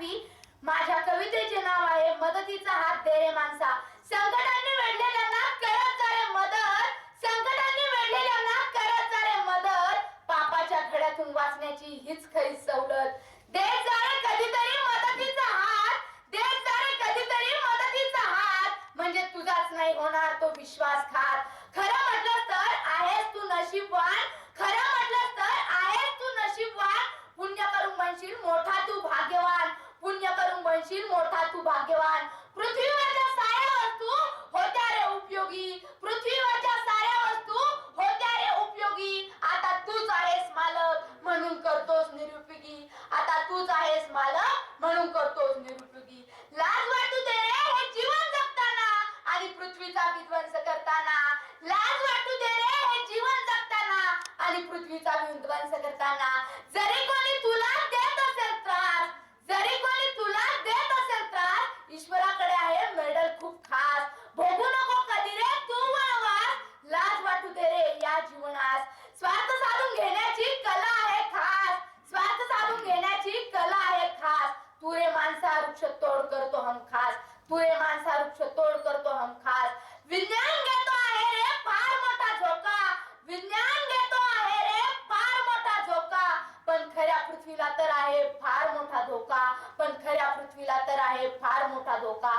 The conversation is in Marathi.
साठी माझ्या कवितेचे नाव आहे मदतीचा हात दे रे माणसा. संकटांनी वेढलेल्यांना करत जा रे मदत, संकटांनी वेढलेल्यांना करत जा रे मदत. पापाच्या खड्यातून वाचण्याची हीच खरी सवलत. देत जा रे कधीतरी मदतीचा हात, देत जा रे कधीतरी मदतीचा हात. म्हणजे तुझाच नाही होणार तो विश्वासघात. खरं म्हटलं तर आहेस तू नशीबवान, खरं म्हटलं तर आहेस तू नशीबवान. पुण्य करून बनशील मोठा तू भाग्यवान, पुण्य करून बनशील मोठा तू भाग्यवान. पृथ्वीवरच्या साऱ्या वस्तू होत्या रे उपयोगी, पृथ्वीवरच्या साऱ्या वस्तू होत्या रे उपयोगी. आता तूच आहेस मालक म्हणून करतोस निरुपयोगी, आता तूच आहेस मालक म्हणून करतोस निरुपयोगी. लाज वाटू दे रे हे जीवन जगताना आणि पृथ्वीचा विध्वंस करताना, लाज वाटू दे रे हे जीवन जगताना आणि पृथ्वीचा विध्वंस करताना. जरी कोणी तुला देत असेल त्रास, जरी कोणी तुला देत असेल त्रास, ईश्वराकडे आहे मेडल खूप खास. भोगू नको कधी रे तू वनवास, लाज वाटू दे रे या जीवनास. स्वार्थ साधून घेण्याची कला आहे खास, स्वार्थ साधून घेण्याची कला आहे खास. तू रे माणसा वृक्ष तोड करतो हम खास, तू रे माणसा वृक्ष तोड करतो हम खास. विज्ञान घेतो आहे रे फार मोठा झोका, विज्ञान घेतो आहे रे फार मोठा झोका. पण खऱ्या पृथ्वीला तर आहे फार मोठा धोका, पण खऱ्या पृथ्वीला तर आहे फार मोठा धोका.